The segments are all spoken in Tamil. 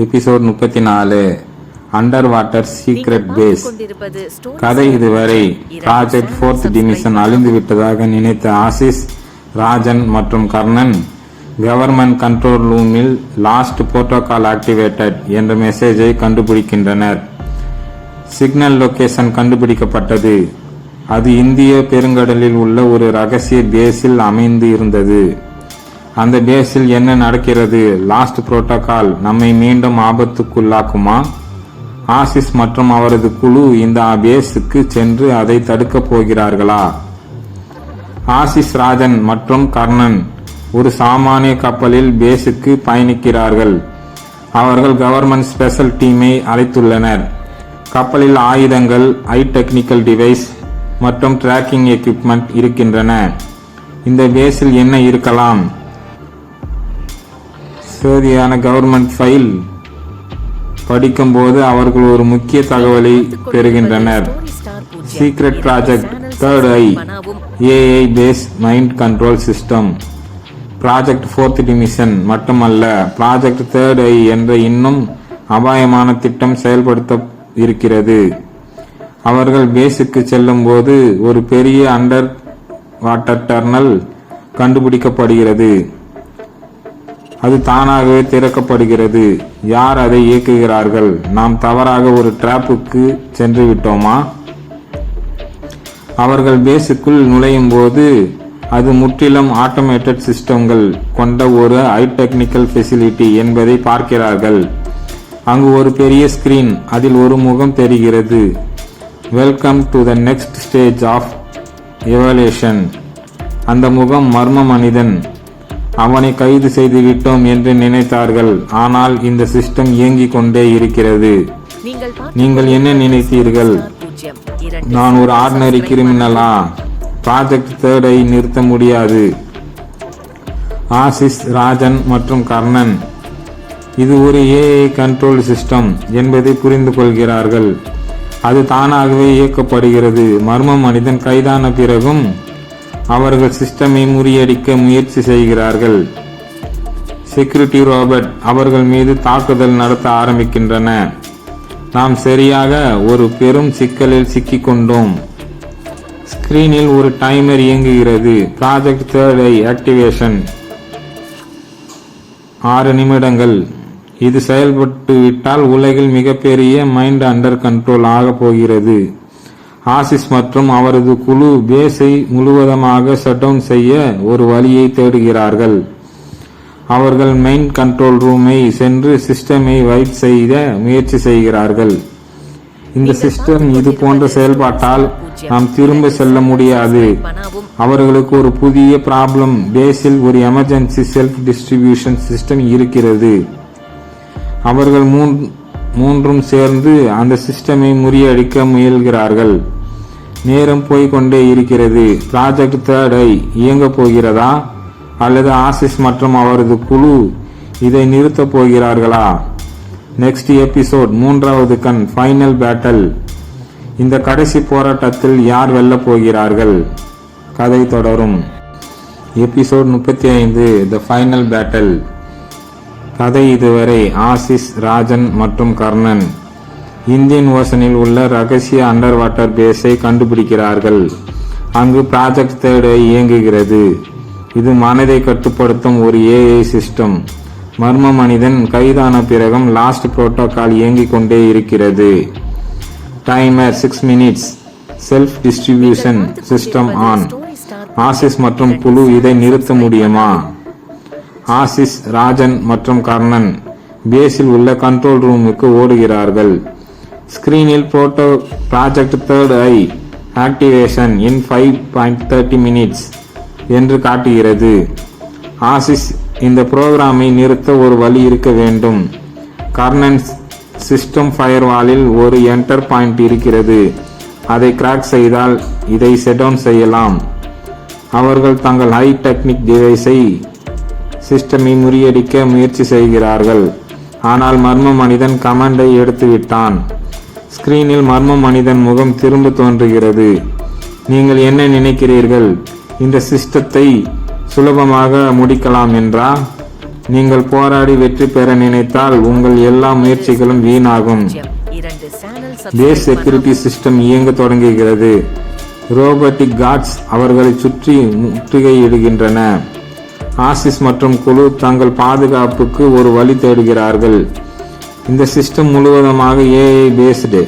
Episode 34 under water secret base. கதை இதுவரை ப்ராஜெக்ட் 4th டிமிஷன் அழிந்து விட்டதாக நினைத்த ஆசிஸ், ராஜன் மற்றும் கர்ணன் கவர்மெண்ட் கண்ட்ரோல் ரூமில் லாஸ்ட் புரோட்டோகால் ஆக்டிவேட்டட் என்ற மெசேஜை கண்டுபிடிக்கின்றனர். சிக்னல் லொகேஷன் கண்டுபிடிக்கப்பட்டது. அது இந்திய பெருங்கடலில் உள்ள ஒரு ரகசிய பேஸில் அமைந்து இருந்தது. அந்த பேஸில் என்ன நடக்கிறது? லாஸ்ட் புரோட்டோகால் நம்மை மீண்டும் ஆபத்துக்குள்ளாக்குமா? ஆசிஸ் மற்றும் அவரது குழு இந்த பேஸுக்கு சென்று அதை தடுக்கப் போகிறார்களா? ஆசிஸ், ராஜன் மற்றும் கர்ணன் ஒரு சாமானிய கப்பலில் பேஸுக்கு பயணிக்கிறார்கள். அவர்கள் கவர்மெண்ட் ஸ்பெஷல் டீமை அழைத்துள்ளனர். கப்பலில் ஆயுதங்கள், ஹை டெக்னிக்கல் டிவைஸ் மற்றும் டிராக்கிங் எக்யூப்மெண்ட் இருக்கின்றன. இந்த பேஸில் என்ன இருக்கலாம்? சரியான கவர்மெண்ட் ஃபைல் படிக்கும்போது அவர்கள் ஒரு முக்கிய தகவலை பெறுகின்றனர். Secret project 3rd eye AI base mind control system. Project 4th dimension மட்டுமல்ல, ப்ராஜெக்ட் 3rd ஐ என்ற இன்னும் அபாயமான திட்டம் செயல்படுத்த இருக்கிறது. அவர்கள் பேஸுக்கு செல்லும் போது ஒரு பெரிய அண்டர் வாட்டர் டர்னல் கண்டுபிடிக்கப்படுகிறது. அது தானாகவே திறக்கப்படுகிறது. யார் அதை இயக்குகிறார்கள்? நாம் தவறாக ஒரு டிராப்புக்கு சென்று விட்டோமா? அவர்கள் பேஸுக்குள் நுழையும் போது அது முற்றிலும் ஆட்டோமேட்டட் சிஸ்டங்கள் கொண்ட ஒரு ஹை டெக்னிக்கல் ஃபெசிலிட்டி என்பதை பார்க்கிறார்கள். அங்கு ஒரு பெரிய ஸ்கிரீன், அதில் ஒரு முகம் தெரிகிறது. Welcome to the next stage of evolution. அந்த முகம் மர்ம மனிதன். அவனை கைது செய்து விட்டோம் என்று நினைத்தார்கள். ஆனால் இந்த சிஸ்டம் இயங்கிக் கொண்டே இருக்கிறது. நீங்கள் என்ன நினைத்தீர்கள்? நான் ஒரு ஆர்டினரி கிரிமினலா? ப்ராஜெக்ட் 3rd ஐ நிறுத்த முடியாது. ஆசிஸ், ராஜன் மற்றும் கர்ணன் இது ஒரு ஏஐ கண்ட்ரோல் சிஸ்டம் என்பதை புரிந்து கொள்கிறார்கள். அது தானாகவே இயக்கப்படுகிறது. மர்ம மனிதன் கைதான பிறகும் அவர்கள் சிஸ்டமை முறியடிக்க முயற்சி செய்கிறார்கள். செக்யூரிட்டி ரோபோட் அவர்கள் மீது தாக்குதல் நடத்த ஆரம்பிக்கின்றன. நாம் சரியாக ஒரு பெரும் சிக்கலில் சிக்கிக் கொண்டோம். ஸ்கிரீனில் ஒரு டைமர் இயங்குகிறது. ப்ராஜெக்ட் 3rd ஐ ஆக்டிவேஷன் 6 நிமிடங்கள். இது செயல்பட்டு விட்டால் உலகில் மிகப்பெரிய மைண்ட் அண்டர் கண்ட்ரோல் ஆக போகிறது. ஆசிஸ் மற்றும் அவரது குழு பேஸை முழுவதுமாக ஷட்டவுன் செய்ய ஒரு வழியை தேடுகிறார்கள். அவர்கள் மெயின் கண்ட்ரோல் ரூமை சென்று சிஸ்டமை வைப் செய்ய முயற்சி செய்கிறார்கள். இந்த சிஸ்டம் இது போன்ற செயல்பாட்டால் நாம் திரும்ப செல்ல முடியாது. அவர்களுக்கு ஒரு புதிய ப்ராப்ளம். பேஸில் ஒரு எமர்ஜென்சி செல்ஃப் டிஸ்ட்ரிபியூஷன் சிஸ்டம் இருக்கிறது. அவர்கள் மூன்றும் சேர்ந்து அந்த சிஸ்டமை முறியடிக்க முயல்கிறார்கள். நேரம் போய்கொண்டே இருக்கிறது. ப்ராஜெக்ட் 3rd ஐ இயங்க போகிறதா அல்லது ஆசிஸ் மற்றும் அவரது குழு இதை நிறுத்த போகிறார்களா? நெக்ஸ்ட் எபிசோட் 3வது கண், ஃபைனல் பேட்டல். இந்த கடைசி போராட்டத்தில் யார் வெல்ல போகிறார்கள்? கதை தொடரும். Episode 35 the final battle. கதை இதுவரை ஆசிஸ், ராஜன் மற்றும் கர்ணன் இந்தியன் ஓஷனில் உள்ள ரகசிய அண்டர் வாட்டர் பேஸை கண்டுபிடிக்கிறார்கள். அங்கு ப்ராஜெக்ட் 3rd ஐ இயங்குகிறது. இது மனதை கட்டுப்படுத்தும் ஒரு ஏஐ சிஸ்டம். மர்ம மனிதன் கைதான பிறகும் லாஸ்ட் புரோட்டோகால் இயங்கிக் கொண்டே இருக்கிறது. Timer 6 minutes. Self distribution system on. As is மற்றும் குழு இதை நிறுத்த முடியுமா? ஆசிஸ், ராஜன் மற்றும் கர்ணன் பேஸில் உள்ள கண்ட்ரோல் ரூமுக்கு ஓடுகிறார்கள். ஸ்கிரீனில் ப்ராஜெக்ட் 3rd ஐ ஆக்டிவேஷன் இன் 5.30 minutes என்று காட்டுகிறது. ஆசிஸ், இந்த புரோகிராமை நிறுத்த ஒரு வழி இருக்க வேண்டும். கர்ணன், சிஸ்டம் ஃபயர்வாலில் ஒரு என்டர் பாயிண்ட் இருக்கிறது. அதை கிராக் செய்தால் இதை ஷட்டவுன் செய்யலாம். அவர்கள் தங்கள் ஹை டெக்னிக் டிவைஸை சிஸ்டமை முறியடிக்க முயற்சி செய்கிறார்கள். ஆனால் மர்ம மனிதன் கமாண்டை எடுத்துவிட்டான். ஸ்கிரீனில் மர்ம மனிதன் முகம் திரும்ப தோன்றுகிறது. நீங்கள் என்ன நினைக்கிறீர்கள்? இந்த சிஸ்டத்தை சுலபமாக முடிக்கலாம் என்றா? நீங்கள் போராடி வெற்றி பெற நினைத்தால் உங்கள் எல்லா முயற்சிகளும் வீணாகும். பேஸ் செக்யூரிட்டி சிஸ்டம் இயங்க தொடங்குகிறது. ரோபோட்டிக் கார்ட்ஸ் அவர்களை சுற்றி முற்றுகையிடுகின்றன. ஆசிஸ் மற்றும் குழு தங்கள் பாதுகாப்புக்கு ஒரு வழி தேடுகிறார்கள். இந்த சிஸ்டம் முழுவதுமாக ஏஐ பேஸ்டு.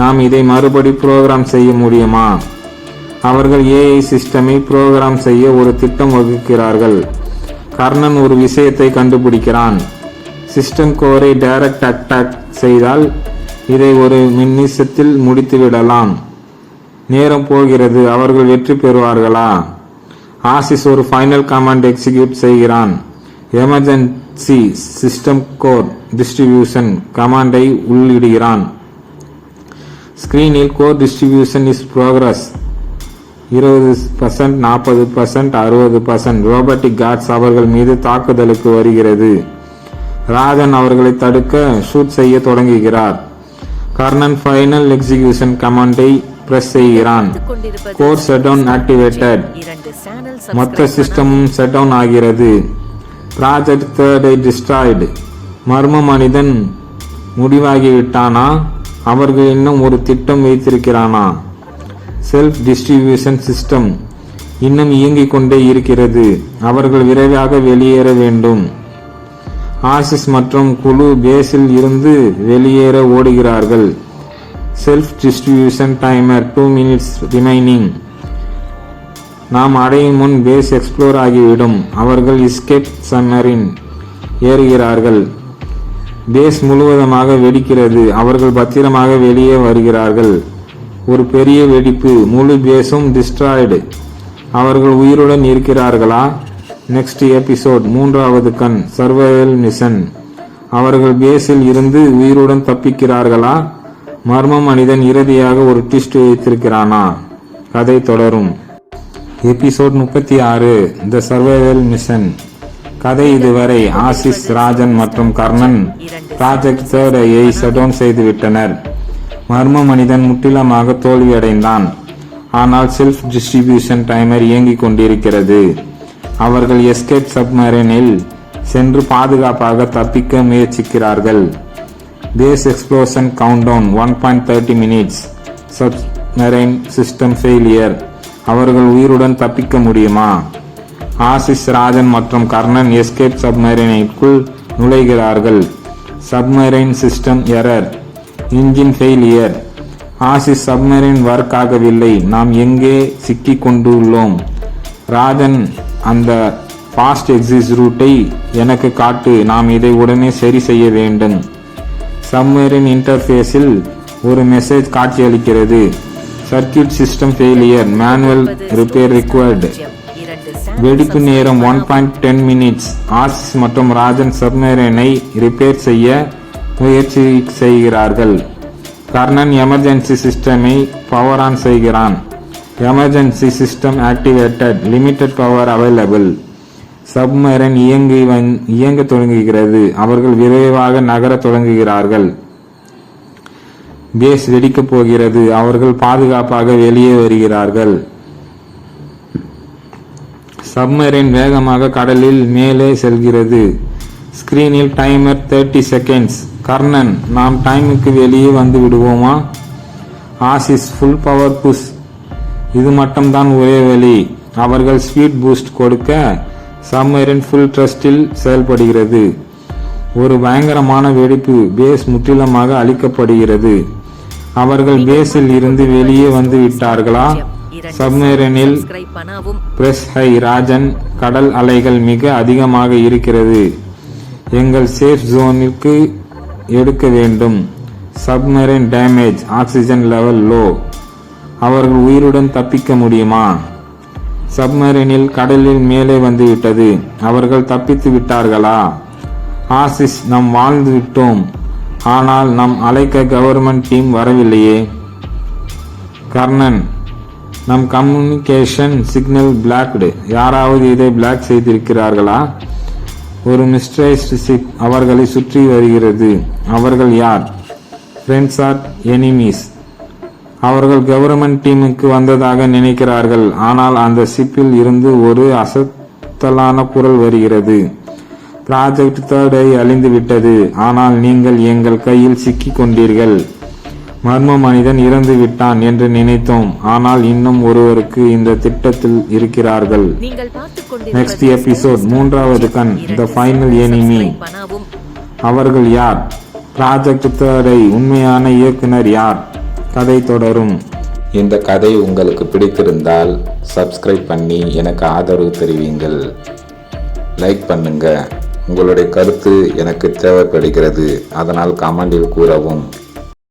நாம் இதை மறுபடி புரோகிராம் செய்ய முடியுமா? அவர்கள் ஏஐ சிஸ்டமை புரோகிராம் செய்ய ஒரு திட்டம் வகுக்கிறார்கள். கர்ணன் ஒரு விஷயத்தை கண்டுபிடிக்கிறான். சிஸ்டம் கோரை டைரக்ட் அட்டாக் செய்தால் இதை ஒரு நிமிஷத்தில் முடித்துவிடலாம். நேரம் போகிறது. அவர்கள் வெற்றி பெறுவார்களா? ஆசிஸ் ஒரு ஃபைனல் கமாண்ட் எக்ஸிக்யூட் செய்கிறான். எமர்ஜென்சி சிஸ்டம் கோர் டிஸ்ட்ரிபியூஷன் கமாண்டை உள்ளிடுகிறான். ஸ்கிரீனில் core distribution is progress 20%, 40%, 60%. Robotic guards அவர்கள் மீது தாக்குதலுக்கு வருகிறது. ராஜன் அவர்களை தடுக்க ஷூட் செய்ய தொடங்குகிறார். கர்ணன் ஃபைனல் எக்ஸிகியூஷன் கமாண்டை பிரஸ் செய்கிறான். Core shutdown activated. மொத்த சிஸ்டமும் ஷட்டவுன் ஆகிறது. Project 3 destroyed. மர்ம மனிதன் முடிவாகிவிட்டானா? அவர்கள் இன்னும் ஒரு திட்டம் வைத்திருக்கிறானா? செல்ஃப் டிஸ்ட்ரிபியூஷன் சிஸ்டம் இன்னும் இயங்கிக் கொண்டே இருக்கிறது. அவர்கள் விரைவாக வெளியேற வேண்டும். ஆசிஸ் மற்றும் குழு பேஸில் இருந்து வெளியேற ஓடுகிறார்கள். Self distribution timer 2 minutes remaining. நாம் அடையும் முன் பேஸ் எக்ஸ்ப்ளோர் ஆகிவிடும். அவர்கள் எஸ்கேப் சம்மரின் ஏறுகிறார்கள். பேஸ் முழுவதுமாக வெடிக்கிறது. அவர்கள் பத்திரமாக வெளியே வருகிறார்கள். ஒரு பெரிய வெடிப்பு. முழு பேஸும் டிஸ்ட்ராய்டு. அவர்கள் உயிருடன் இருக்கிறார்களா? Next episode. 3வது கண் சர்வைவல் மிஷன். அவர்கள் பேஸில் இருந்து உயிருடன் தப்பிக்கிறார்களா? மர்ம மனிதன் இறுதியாக ஒரு ட்விஸ்ட் வைத்திருக்கிறானா? கதை தொடரும். எபிசோட் 36 தி சர்வைவல் மிஷன். கதை இதுவரை ஆசிஸ், ராஜன் மற்றும் கர்ணன் ப்ராஜெக்ட் 3 ஷட்டவுன் செய்துவிட்டனர். மர்ம மனிதன் முற்றிலுமாக தோல்வியடைந்தான். ஆனால் செல்ஃப் டிஸ்ட்ரிபியூஷன் டைமர் இயங்கிக் கொண்டிருக்கிறது. அவர்கள் எஸ்கேப் சப்மரைனில் சென்று பாதுகாப்பாக தப்பிக்க முயற்சிக்கிறார்கள். Base explosion countdown 1.30 minutes. Submarine system failure. அவர்கள் உயிருடன் தப்பிக்க முடியுமா? ஆசிஸ், ராஜன் மற்றும் கர்ணன் எஸ்கேப் சப்மரைனுக்குள் நுழைகிறார்கள். Submarine system error. Engine failure. Asis, submarine work ஆகவில்லை. நாம் எங்கே சிக்கிக் கொண்டுள்ளோம்? ராஜன், அந்த ஃபாஸ்ட் எக்ஸிட் ரூட்டை எனக்கு காட்டு. நாம் இதை உடனே சரி செய்ய வேண்டும். சப்மரைன் இன்டர்ஃபேஸில் ஒரு மெசேஜ் காட்சியளிக்கிறது. Circuit system failure. Manual repair required. வெடிப்பு நேரம் 1.10 minutes. ஆசிஸ் மற்றும் ராஜன் சப்மரைனை ரிப்பேர் செய்ய முயற்சி செய்கிறார்கள். கர்ணன் எமர்ஜென்சி சிஸ்டமை பவர் ஆன் செய்கிறான். Emergency system activated. Limited power available. Submarine இயங்க தொடங்குகிறது. அவர்கள் விரைவாக நகர தொடங்குகிறார்கள். பேஸ் வெடிக்கப் போகிறது. அவர்கள் பாதுகாப்பாக வெளியே வருகிறார்கள். சப்மரைன் வேகமாக கடலில் மேலே செல்கிறது. ஸ்கிரீனில் டைமர் 30 seconds. கர்ணன், நாம் டைமுக்கு வெளியே வந்து விடுவோமா? Asis, full power push. இது மட்டும்தான் ஒரே வழி. அவர்கள் ஸ்பீட் பூஸ்ட் கொடுக்க சப்மரைன் ஃபுல் த்ரஸ்டில் செயல்படுகிறது. ஒரு பயங்கரமான வெடிப்பு. பேஸ் முற்றிலுமாக அழிக்கப்படுகிறது. அவர்கள் பேஸில் இருந்து வெளியே வந்து விட்டார்களா? சப்மரைனில் பிரஸ் ஹை. ராஜன், கடல் அலைகள் மிக அதிகமாக இருக்கிறது. எங்கள் சேஃப் ஜோனுக்கு எடுக்க வேண்டும். Submarine damage. Oxygen level low. அவர்கள் உயிருடன் தப்பிக்க முடியுமா? சப்மரைனில் கடலில் மேலே வந்துவிட்டது. அவர்கள் தப்பித்து விட்டார்களா? ஆசிஸ், நாம் வாழ்ந்து விட்டோம். ஆனால் நம் அழைக்க கவர்மெண்ட் டீம் வரவில்லையே. கர்ணன், நம் கம்யூனிகேஷன் சிக்னல் பிளாக்டு. யாராவது இதை பிளாக் செய்திருக்கிறார்களா? ஒரு மிஸ்டரைஸ்ட் ஷிப் அவர்களை சுற்றி வருகிறது. அவர்கள் யார்? Friends or enemies? அவர்கள் கவர்மெண்ட் டீமுக்கு வந்ததாக நினைக்கிறார்கள். ஆனால் அந்த ஷிப்பில் இருந்து ஒரு அசத்தலான குரல் வருகிறது. ப்ராஜெக்ட் தேர்ட் ஐ அழிந்து விட்டது. ஆனால் நீங்கள் எங்கள் கையில் சிக்கிக் கொண்டீர்கள். மர்ம மனிதன் இறந்து விட்டான் என்று நினைத்தோம். ஆனால் இன்னும் ஒருவருக்கு இந்த திட்டத்தில் இருக்கிறார்கள். நெக்ஸ்ட் எபிசோட், மூன்றாவது கண், த ஃபைனல் எனிமி. அவர்கள் யார்? ப்ராஜெக்ட் தேர்ட் ஐ உண்மையான இயக்குனர் யார்? கதை தொடரும். இந்த கதை உங்களுக்கு பிடித்திருந்தால் சப்ஸ்கிரைப் பண்ணி எனக்கு ஆதரவு தெரிவிங்கள். லைக் பண்ணுங்க. உங்களுடைய கருத்து எனக்கு தேவைப்படுகிறது. அதனால் கமெண்டில் கூறவும்.